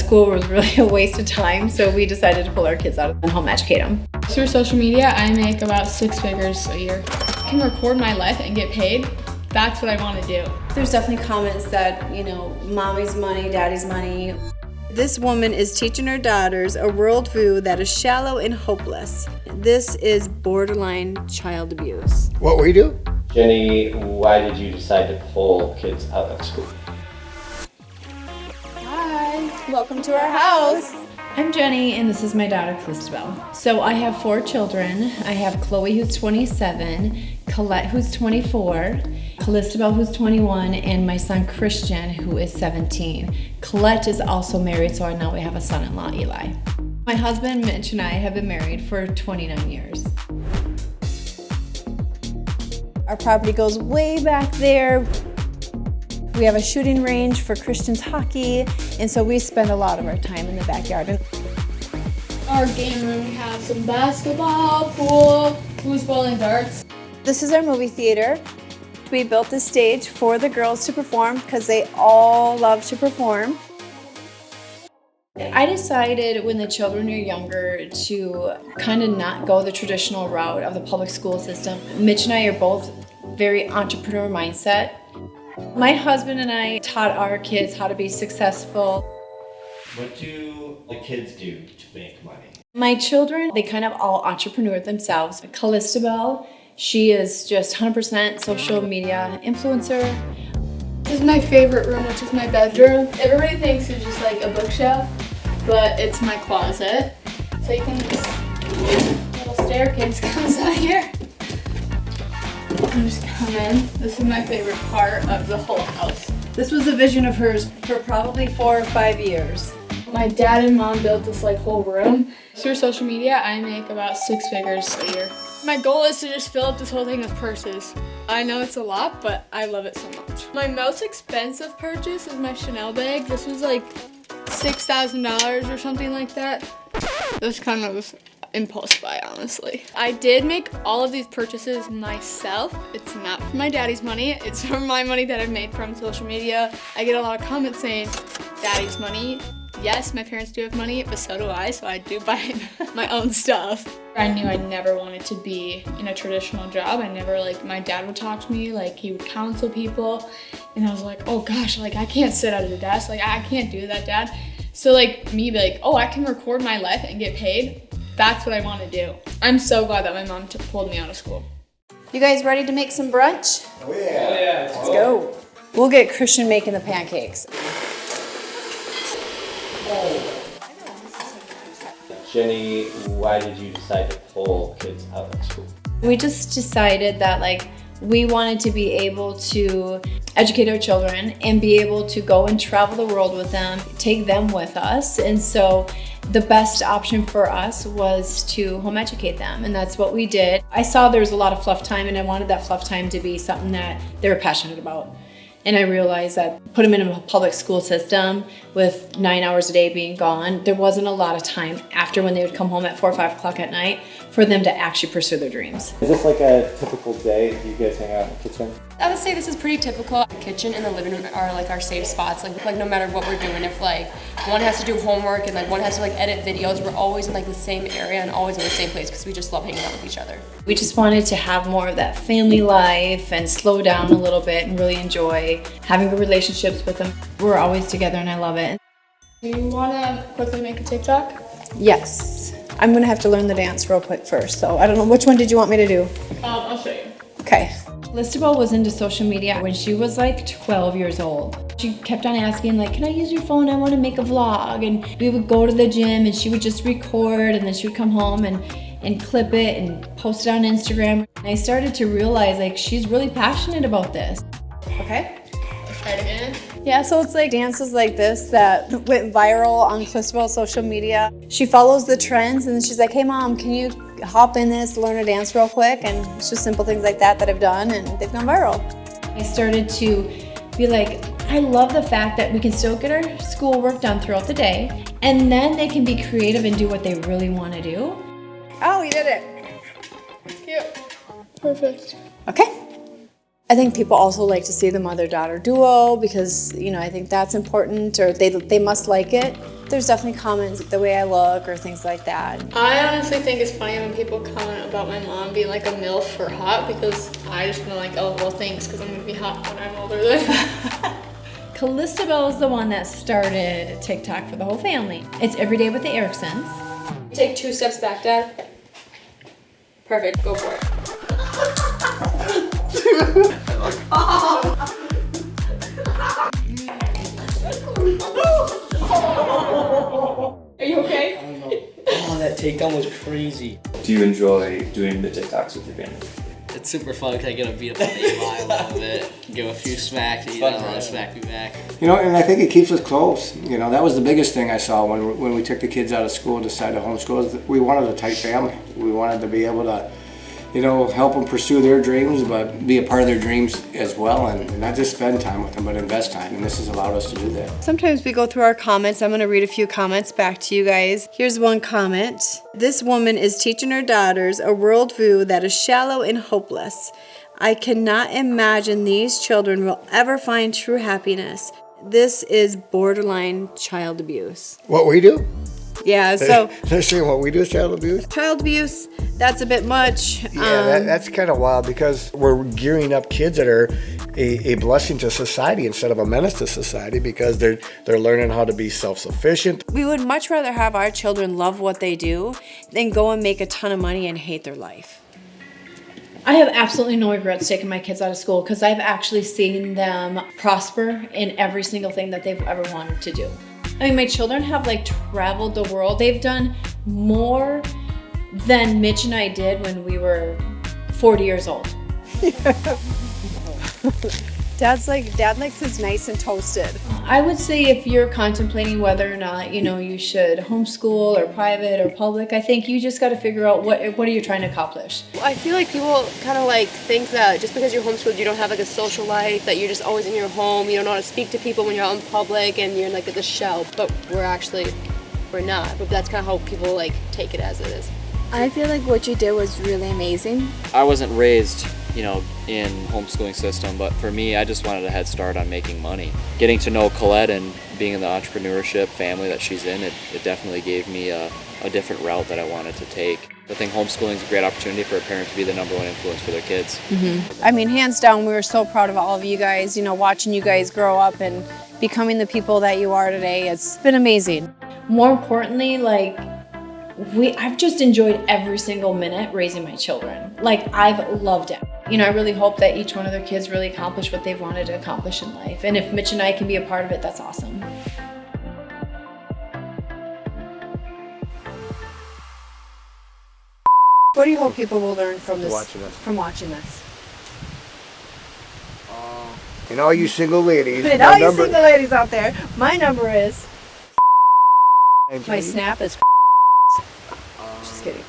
school was really a waste of time, so we decided to pull our kids out and home educate them. Through social media, I make about 6 figures a year. I can record my life and get paid. That's what I want to do. There's definitely comments that, mommy's money, daddy's money. This woman is teaching her daughters a worldview that is shallow and hopeless. This is borderline child abuse. What we do? Jenny, why did you decide to pull kids out of school? Hi, welcome to our house. I'm Jenny, and this is my daughter, Calystabelle. So I have 4 children. I have Chloe, who's 27, Colette, who's 24, Calystabelle, who's 21, and my son, Christian, who is 17. Colette is also married, so now we have a son-in-law, Eli. My husband, Mitch, and I have been married for 29 years. Our property goes way back there. We have a shooting range for Christian's hockey, and so we spend a lot of our time in the backyard. Our game room has some basketball, pool, foosball, and darts. This is our movie theater. We built this stage for the girls to perform because they all love to perform. I decided when the children are younger to kind of not go the traditional route of the public school system. Mitch and I are both very entrepreneur mindset. My husband and I taught our kids how to be successful. What do the kids do to make money? My children, they kind of all entrepreneur themselves. Calystabelle, she is just 100% social media influencer. This is my favorite room, which is my bedroom. Everybody thinks it's just like a bookshelf, but it's my closet. So you can just, little staircase comes out here. And just come in. This is my favorite part of the whole house. This was a vision of hers for probably 4 or 5 years. My dad and mom built this whole room. Through social media, I make about 6 figures a year. My goal is to just fill up this whole thing with purses. I know it's a lot, but I love it so much. My most expensive purchase is my Chanel bag. This was like $6,000 or something like that. This kind of impulse buy, honestly. I did make all of these purchases myself. It's not from my daddy's money. It's from my money that I've made from social media. I get a lot of comments saying, daddy's money. Yes, my parents do have money, but so do I, so I do buy my own stuff. I knew I never wanted to be in a traditional job. I never, my dad would talk to me, he would counsel people, and I was like, oh gosh, I can't sit at a desk, I can't do that, Dad. So me be oh, I can record my life and get paid. That's what I want to do. I'm so glad that my mom pulled me out of school. You guys ready to make some brunch? Oh yeah. Let's go. We'll get Christian making the pancakes. Jenny, why did you decide to pull kids out of school? We just decided that we wanted to be able to educate our children and be able to go and travel the world with them, take them with us. And so the best option for us was to home educate them, and that's what we did. I saw there was a lot of fluff time, and I wanted that fluff time to be something that they were passionate about. And I realized that put them in a public school system with 9 hours a day being gone, there wasn't a lot of time after when they would come home at 4 or 5 o'clock at night for them to actually pursue their dreams. Is this a typical day? Do you guys hang out in the kitchen? I would say this is pretty typical. The kitchen and the living room are our safe spots. No matter what we're doing, if one has to do homework and one has to edit videos, we're always in the same area and always in the same place because we just love hanging out with each other. We just wanted to have more of that family life and slow down a little bit and really enjoy having good relationships with them. We're always together and I love it. Do you want to quickly make a TikTok? Yes. I'm gonna have to learn the dance real quick first, so I don't know, which one did you want me to do? I'll show you. Okay. Calystabelle was into social media when she was 12 years old. She kept on asking can I use your phone? I want to make a vlog. And we would go to the gym and she would just record and then she would come home and clip it and post it on Instagram. And I started to realize she's really passionate about this. Okay. Let's try it again. Yeah, so it's dances like this that went viral on Calystabelle's social media. She follows the trends and then she's like, hey mom, can you hop in this, learn a dance real quick? And it's just simple things like that I've done and they've gone viral. I started to be I love the fact that we can still get our schoolwork done throughout the day and then they can be creative and do what they really want to do. Oh, you did it. Cute. Perfect. Okay. I think people also like to see the mother-daughter duo because, you know, I think that's important, or they must like it. There's definitely comments the way I look or things like that. I honestly think it's funny when people comment about my mom being like a MILF or hot, because I just feel like, oh, well, thanks, because I'm going to be hot when I'm older then. Calystabelle is the one that started TikTok for the whole family. It's every day with the Ericksons. Take 2 steps back, Dad. Perfect, go for it. Are you okay? Oh, that takedown was crazy. Do you enjoy doing the TikToks with your family? It's super fun because I get to beat up on Eli a little bit, give a few smacks, and smack me back. You know, and I think it keeps us close. You know, that was the biggest thing I saw when we took the kids out of school and decided to homeschool. Is that we wanted a tight family. We wanted to be able to, you know, help them pursue their dreams, but be a part of their dreams as well, and not just spend time with them, but invest time. And this has allowed us to do that. Sometimes we go through our comments. I'm going to read a few comments back to you guys. Here's one comment. This woman is teaching her daughters a worldview that is shallow and hopeless. I cannot imagine these children will ever find true happiness. This is borderline child abuse. What we do? Yeah, so They're saying what we do is child abuse? child abuse, that's a bit much. Yeah, that's kind of wild because we're gearing up kids that are a blessing to society instead of a menace to society because they're learning how to be self-sufficient. We would much rather have our children love what they do than go and make a ton of money and hate their life. I have absolutely no regrets taking my kids out of school because I've actually seen them prosper in every single thing that they've ever wanted to do. I mean, my children have like traveled the world. They've done more than Mitch and I did when we were 40 years old. Dad likes his nice and toasted. I would say if you're contemplating whether or not, you know, you should homeschool or private or public, I think you just got to figure out what are you trying to accomplish. I feel like people kind of like think that just because you're homeschooled, you don't have like a social life, that you're just always in your home, you don't know how to speak to people when you're out in public, and you're in like the shell. But we're not. But that's kind of how people like take it as it is. I feel like what you did was really amazing. I wasn't raised, you know, in homeschooling system, but for me, I just wanted a head start on making money. Getting to know Colette and being in the entrepreneurship family that she's in, it definitely gave me a different route that I wanted to take. I think homeschooling is a great opportunity for a parent to be the #1 influence for their kids. Mm-hmm. I mean, hands down, we were so proud of all of you guys, you know, watching you guys grow up and becoming the people that you are today. It's been amazing. More importantly, like, I've just enjoyed every single minute raising my children. Like, I've loved it. You know, I really hope that each one of their kids really accomplish what they've wanted to accomplish in life. And if Mitch and I can be a part of it, that's awesome. What do you hope people will learn from this? From watching this. And all you single ladies. And all you single ladies out there, my number is. My snap is. Just kidding.